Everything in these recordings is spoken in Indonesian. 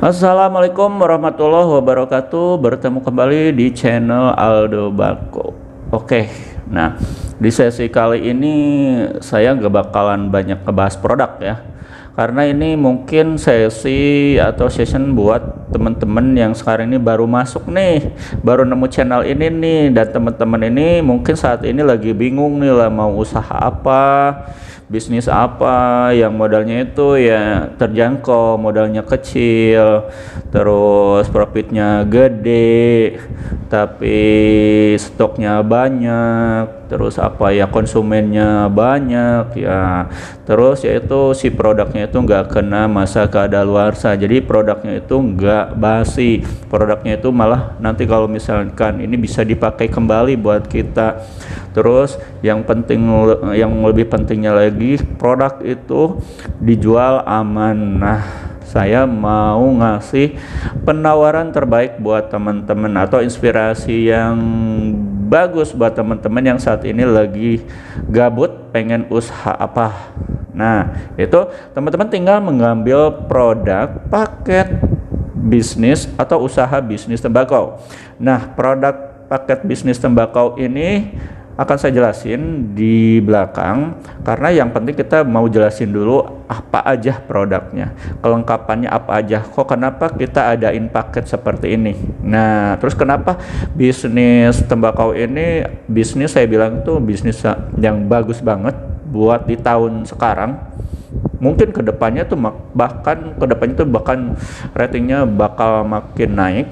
Assalamualaikum warahmatullahi wabarakatuh. Bertemu kembali di channel Aldo Bako. Oke, nah di sesi kali ini saya gak bakalan banyak ngebahas produk ya, karena ini mungkin sesi atau session buat teman-teman yang sekarang ini baru masuk nih, baru nemu channel ini nih, dan teman-teman ini mungkin saat ini lagi bingung nih lah mau usaha apa, bisnis apa yang modalnya itu ya terjangkau, modalnya kecil, terus profitnya gede, tapi stoknya banyak, terus apa ya konsumennya banyak ya, terus yaitu si produknya itu nggak kena masa kadaluarsa, jadi produknya itu nggak basi, produknya itu malah nanti kalau misalkan ini bisa dipakai kembali buat kita. Terus yang lebih pentingnya lagi, produk itu dijual aman. Nah, saya mau ngasih penawaran terbaik buat teman-teman atau inspirasi yang bagus buat teman-teman yang saat ini lagi gabut pengen usaha apa. Nah, itu teman-teman tinggal mengambil produk paket bisnis atau usaha bisnis tembakau. Nah, produk paket bisnis tembakau ini akan saya jelasin di belakang, karena yang penting kita mau jelasin dulu apa aja produknya, kelengkapannya apa aja, kok kenapa kita adain paket seperti ini. Nah, terus kenapa bisnis tembakau ini bisnis saya bilang itu bisnis yang bagus banget buat di tahun sekarang. Mungkin kedepannya tuh bahkan ratingnya bakal makin naik.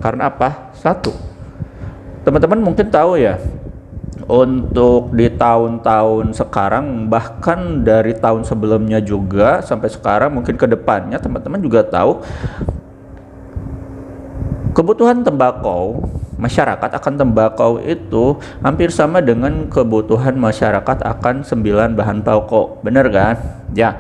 Karena apa? Satu, teman-teman mungkin tahu ya, untuk di tahun-tahun sekarang, bahkan dari tahun sebelumnya juga sampai sekarang, mungkin ke depannya teman-teman juga tahu kebutuhan tembakau masyarakat akan tembakau itu hampir sama dengan kebutuhan masyarakat akan 9 bahan pokok, bener kan? Ya,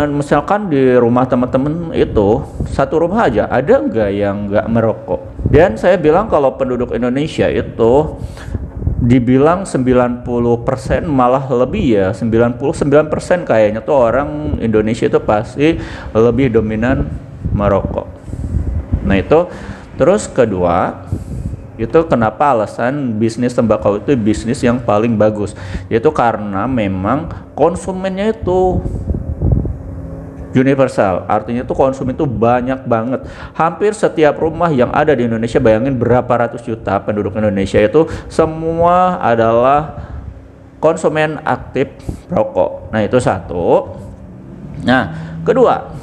misalkan di rumah teman-teman itu satu rumah aja ada nggak yang nggak merokok? Dan saya bilang kalau penduduk Indonesia itu dibilang 90%, malah lebih ya, 99% kayaknya tuh orang Indonesia itu pasti lebih dominan merokok. Nah itu, terus kedua, itu kenapa alasan bisnis tembakau itu bisnis yang paling bagus, yaitu karena memang konsumennya itu universal, artinya tuh konsumen itu banyak banget. Hampir setiap rumah yang ada di Indonesia, bayangin berapa ratus juta penduduk Indonesia itu semua adalah konsumen aktif rokok. Nah itu satu. Nah kedua,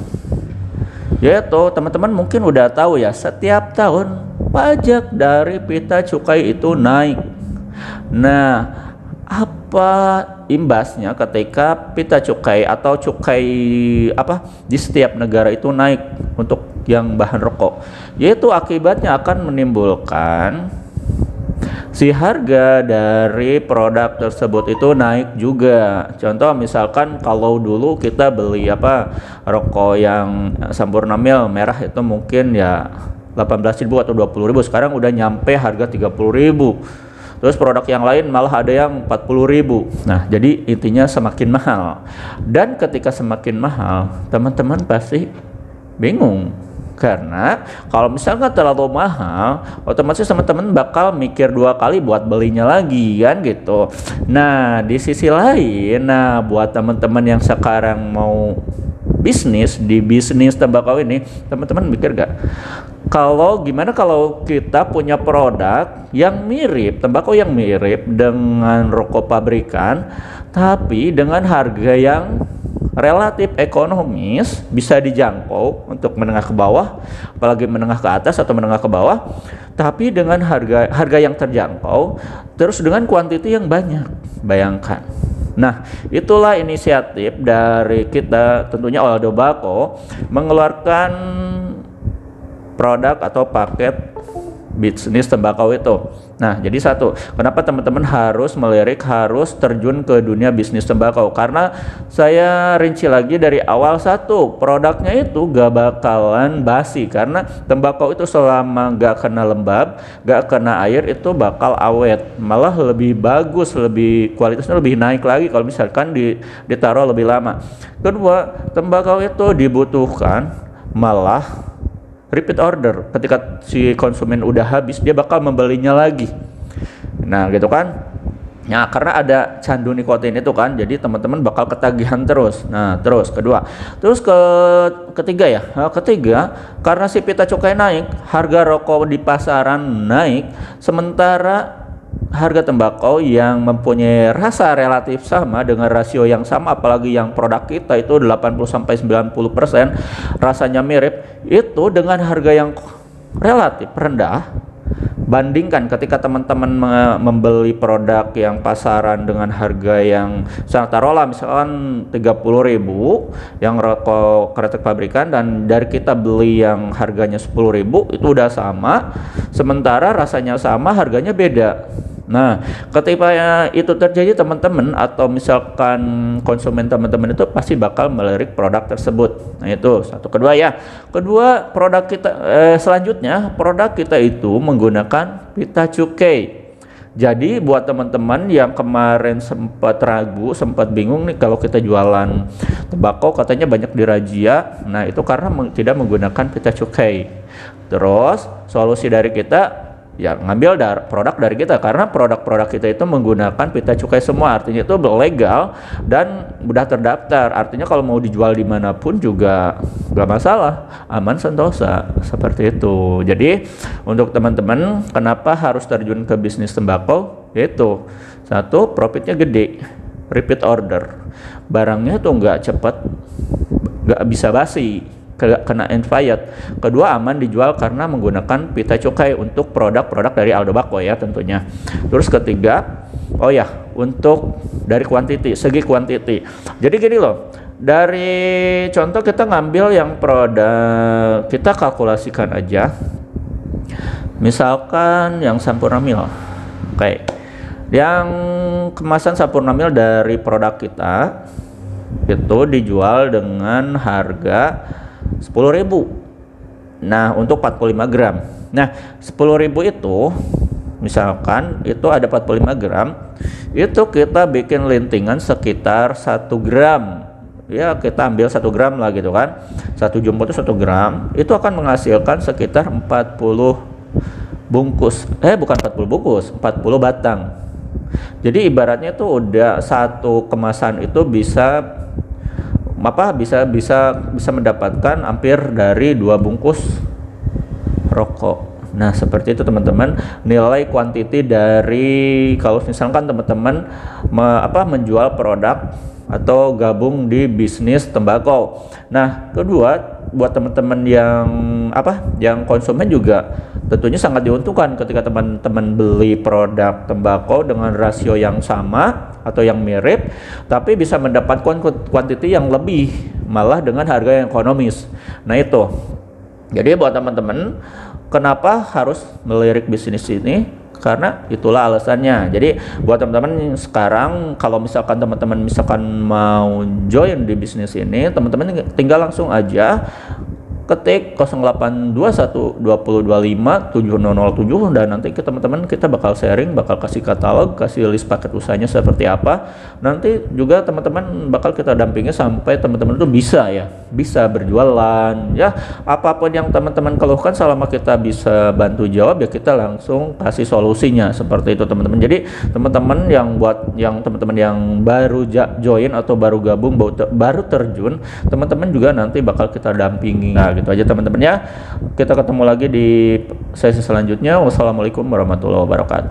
yaitu teman-teman mungkin udah tahu ya, setiap tahun pajak dari pita cukai itu naik. Nah, apa imbasnya ketika pita cukai atau cukai di setiap negara itu naik untuk yang bahan rokok? Yaitu akibatnya akan menimbulkan si harga dari produk tersebut itu naik juga. Contoh misalkan kalau dulu kita beli rokok yang Sampurna Mil merah itu mungkin ya 18.000 atau 20.000, sekarang udah nyampe harga 30.000. Terus produk yang lain malah ada yang 40.000. Nah, jadi intinya semakin mahal. Dan ketika semakin mahal, teman-teman pasti bingung. Karena kalau misalkan terlalu mahal, otomatis teman-teman bakal mikir 2 kali buat belinya lagi kan gitu. Nah, di sisi lain, buat teman-teman yang sekarang mau bisnis di bisnis tembakau ini, teman-teman mikir gak? Gimana kalau kita punya produk yang mirip, tembakau yang mirip dengan rokok pabrikan, tapi dengan harga yang relatif ekonomis, bisa dijangkau untuk menengah ke bawah, apalagi menengah ke atas atau menengah ke bawah, tapi dengan harga yang terjangkau, terus dengan kuantiti yang banyak. Bayangkan. Nah, itulah inisiatif dari kita, tentunya Aldo Bako, mengeluarkan produk atau paket bisnis tembakau itu. Nah, jadi satu, kenapa teman-teman harus melirik, harus terjun ke dunia bisnis tembakau? Karena saya rinci lagi dari awal, satu, produknya itu gak bakalan basi, karena tembakau itu selama gak kena lembab, gak kena air, itu bakal awet, malah lebih bagus, kualitasnya lebih naik lagi kalau misalkan ditaruh lebih lama. Kedua, tembakau itu dibutuhkan malah repeat order. Ketika si konsumen udah habis, dia bakal membelinya lagi. Nah gitu kan. Nah, karena ada candu nikotin itu kan, jadi teman-teman bakal ketagihan terus. Nah, terus ketiga ya. Ketiga, karena si pita cukai naik, harga rokok di pasaran naik, sementara harga tembakau yang mempunyai rasa relatif sama dengan rasio yang sama, apalagi yang produk kita itu 80-90% rasanya mirip, itu dengan harga yang relatif rendah. Bandingkan ketika teman-teman membeli produk yang pasaran dengan harga yang taruhlah misalkan 30.000 yang rokok kretek pabrikan, dan dari kita beli yang harganya 10.000, itu udah sama, sementara rasanya sama, harganya beda. Nah, ketika itu terjadi teman-teman, atau misalkan konsumen teman-teman itu pasti bakal melirik produk tersebut. Nah, itu satu. Kedua, produk kita selanjutnya, produk kita itu menggunakan pita cukai. Jadi buat teman-teman yang kemarin sempat ragu, sempat bingung nih kalau kita jualan tembakau katanya banyak dirazia. Nah, itu karena tidak menggunakan pita cukai. Terus solusi dari kita ya ngambil produk dari kita, karena produk-produk kita itu menggunakan pita cukai semua, artinya itu legal dan mudah terdaftar. Artinya kalau mau dijual dimanapun juga gak masalah, aman sentosa, seperti itu. Jadi untuk teman-teman kenapa harus terjun ke bisnis tembakau, yaitu satu, profitnya gede, repeat order, barangnya tuh nggak cepat, nggak bisa basi, kena expired. Kedua, aman dijual karena menggunakan pita cukai untuk produk-produk dari Aldo Bako ya tentunya. Terus ketiga, untuk dari segi kuantiti. Jadi gini loh, dari contoh kita ngambil yang produk, kita kalkulasikan aja. Misalkan yang Sampurna Mil. Oke. Yang kemasan Sampurna Mil dari produk kita itu dijual dengan harga 10.000. Nah, untuk 45 gram. Nah, 10.000 itu misalkan itu ada 45 gram, itu kita bikin lintingan sekitar 1 gram. Ya, kita ambil 1 gram lah gitu kan. 1 jumbo itu 1 gram, itu akan menghasilkan sekitar 40 bungkus. Bukan 40 bungkus, 40 batang. Jadi ibaratnya itu udah satu kemasan itu bisa mendapatkan hampir dari 2 bungkus rokok. Nah, seperti itu teman-teman nilai kuantiti dari kalau misalkan teman-teman menjual produk atau gabung di bisnis tembakau. Nah, kedua, buat teman-teman yang konsumen juga tentunya sangat diuntungkan ketika teman-teman beli produk tembakau dengan rasio yang sama atau yang mirip, tapi bisa mendapatkan kuantiti yang lebih, malah dengan harga yang ekonomis. Nah, itu. Jadi buat teman-teman kenapa harus melirik bisnis ini? Karena itulah alasannya. Jadi buat teman-teman sekarang kalau misalkan teman-teman mau join di bisnis ini, teman-teman tinggal langsung aja ketik 082120257007 dan nanti teman-teman kita bakal sharing, bakal kasih katalog, kasih list paket usahanya seperti apa. Nanti juga teman-teman bakal kita dampingi sampai teman-teman itu bisa berjualan ya. Apapun yang teman-teman keluhkan selama kita bisa bantu jawab ya kita langsung kasih solusinya seperti itu teman-teman. Jadi teman-teman yang teman-teman yang baru join atau baru gabung, baru terjun, teman-teman juga nanti bakal kita dampingi. Nah, gitu aja teman-teman ya. Kita ketemu lagi di sesi selanjutnya. Wassalamualaikum warahmatullahi wabarakatuh.